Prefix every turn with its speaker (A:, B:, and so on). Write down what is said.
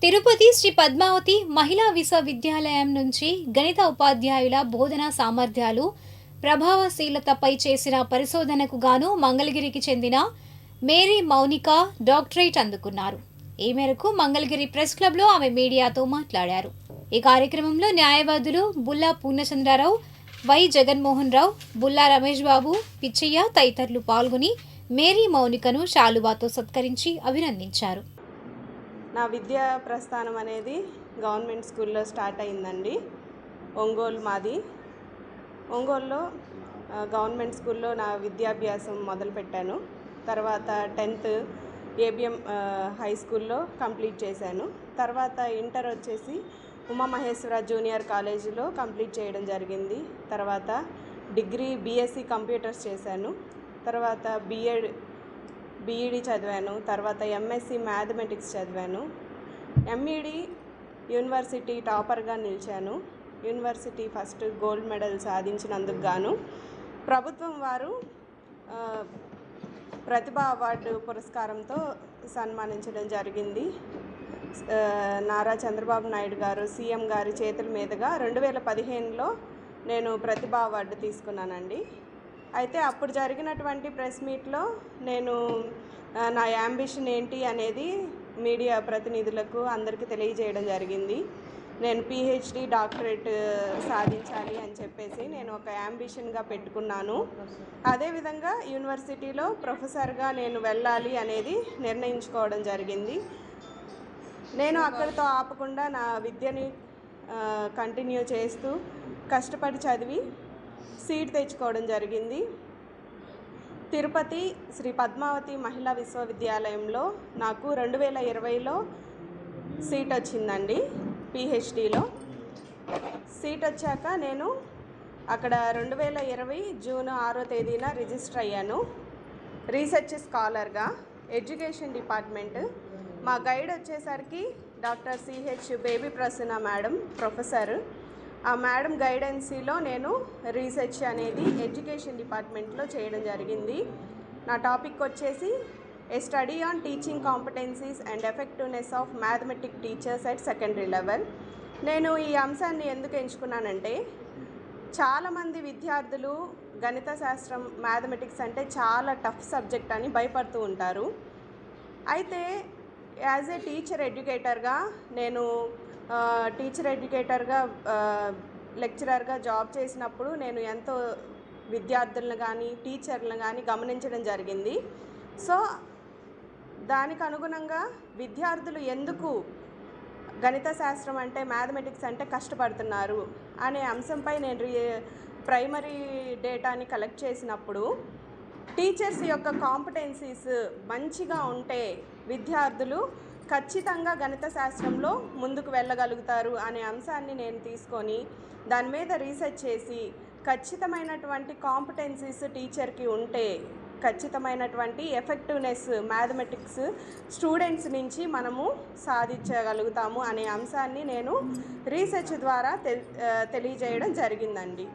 A: తిరుపతి శ్రీ పద్మావతి మహిళా విశ్వవిద్యాలయం నుంచి గణిత ఉపాధ్యాయుల బోధనా సామర్థ్యాలు ప్రభావశీలతపై చేసిన పరిశోధనకు గాను మంగళగిరికి చెందిన మేరీ మౌనిక డాక్టరేట్ అందుకున్నారు. ఈ మేరకు మంగళగిరి ప్రెస్ క్లబ్లో ఆమె మీడియాతో మాట్లాడారు. ఈ కార్యక్రమంలో న్యాయవాదులు బుల్లా పూర్ణచంద్రరావు, వై జగన్మోహన్ రావు, బుల్లా రమేష్ బాబు, పిచ్చయ్య తదితరులు పాల్గొని మేరీ మౌనికను శాలువాతో సత్కరించి అభినందించారు.
B: నా విద్యా ప్రస్థానం అనేది గవర్నమెంట్ స్కూల్లో స్టార్ట్ అయిందండి. ఒంగోలు మాది. ఒంగోలులో గవర్నమెంట్ స్కూల్లో నా విద్యాభ్యాసం మొదలుపెట్టాను. తర్వాత 10th ఏబిఎం హై స్కూల్లో కంప్లీట్ చేశాను. తర్వాత ఇంటర్ వచ్చేసి ఉమామహేశ్వర జూనియర్ కాలేజీలో కంప్లీట్ చేయడం జరిగింది. తర్వాత డిగ్రీ బీఎస్సీ కంప్యూటర్స్ చేశాను. తర్వాత బీఈడి చదివాను. తర్వాత ఎంఎస్సి మ్యాథమెటిక్స్ చదివాను. ఎంఈడి యూనివర్సిటీ టాపర్గా నిలిచాను. యూనివర్సిటీ ఫస్ట్ గోల్డ్ మెడల్ సాధించినందుకు గాను ప్రభుత్వం వారు ప్రతిభా అవార్డు పురస్కారంతో సన్మానించడం జరిగింది. నారా చంద్రబాబు నాయుడు గారు సీఎం గారి చేతుల మీదుగా 2015లో నేను ప్రతిభా అవార్డు తీసుకున్నానండి. అయితే అప్పుడు జరిగినటువంటి ప్రెస్ మీట్లో నేను నా యాంబిషన్ ఏంటి అనేది మీడియా ప్రతినిధులకు అందరికీ తెలియజేయడం జరిగింది. నేను పిహెచ్డి డాక్టరేట్ సాధించాలి అని చెప్పేసి నేను ఒక యాంబిషన్గా పెట్టుకున్నాను. అదేవిధంగా యూనివర్సిటీలో ప్రొఫెసర్గా నేను వెళ్ళాలి అనేది నిర్ణయించుకోవడం జరిగింది. నేను అక్కడితో ఆపకుండా నా విద్యని కంటిన్యూ చేస్తూ కష్టపడి చదివి సీట్ తెచ్చుకోవడం జరిగింది. తిరుపతి శ్రీ పద్మావతి మహిళా విశ్వవిద్యాలయంలో నాకు 2020లో సీట్ వచ్చిందండి. పిహెచ్డిలో సీట్ వచ్చాక నేను అక్కడ 2020 జూన్ 6వ తేదీన రిజిస్టర్ అయ్యాను రీసెర్చ్ స్కాలర్గా. ఎడ్యుకేషన్ డిపార్ట్మెంట్ మా గైడ్ వచ్చేసరికి doctor CH baby Prasanna madam, professor. ఆ మేడం గైడెన్సీలో నేను రీసెర్చ్ అనేది ఎడ్యుకేషన్ డిపార్ట్మెంట్లో చేయడం జరిగింది. నా టాపిక్ వచ్చేసి a study on teaching competencies and effectiveness of mathematic teachers at secondary level. నేను ఈ అంశాన్ని ఎందుకు ఎంచుకున్నానంటే చాలామంది విద్యార్థులు గణిత శాస్త్రం మ్యాథమెటిక్స్ అంటే చాలా టఫ్ సబ్జెక్ట్ అని భయపడుతూ ఉంటారు. అయితే యాజ్ ఏ టీచర్ ఎడ్యుకేటర్గా నేను లెక్చరర్గా జాబ్ చేసినప్పుడు నేను ఎంతో విద్యార్థులను కానీ టీచర్లను కానీ గమనించడం జరిగింది. సో దానికి అనుగుణంగా విద్యార్థులు ఎందుకు గణిత శాస్త్రం అంటే మ్యాథమెటిక్స్ అంటే కష్టపడుతున్నారు అనే అంశంపై నేను ప్రైమరీ డేటాని కలెక్ట్ చేసినప్పుడు టీచర్స్ యొక్క కాంపిటెన్సీస్ మంచిగా ఉంటే విద్యార్థులు ఖచ్చితంగా గణిత శాస్త్రంలో ముందుకు వెళ్ళగలుగుతారు అనే అంశాన్ని నేను తీసుకొని దాని మీద రీసెర్చ్ చేసి ఖచ్చితమైనటువంటి కాంపిటెన్సీస్ టీచర్కి ఉంటే ఖచ్చితమైనటువంటి ఎఫెక్టివ్నెస్ మ్యాథమెటిక్స్ స్టూడెంట్స్ నుంచి మనము సాధించగలుగుతాము అనే అంశాన్ని నేను రీసెర్చ్ ద్వారా తెలియజేయడం జరిగిందండి.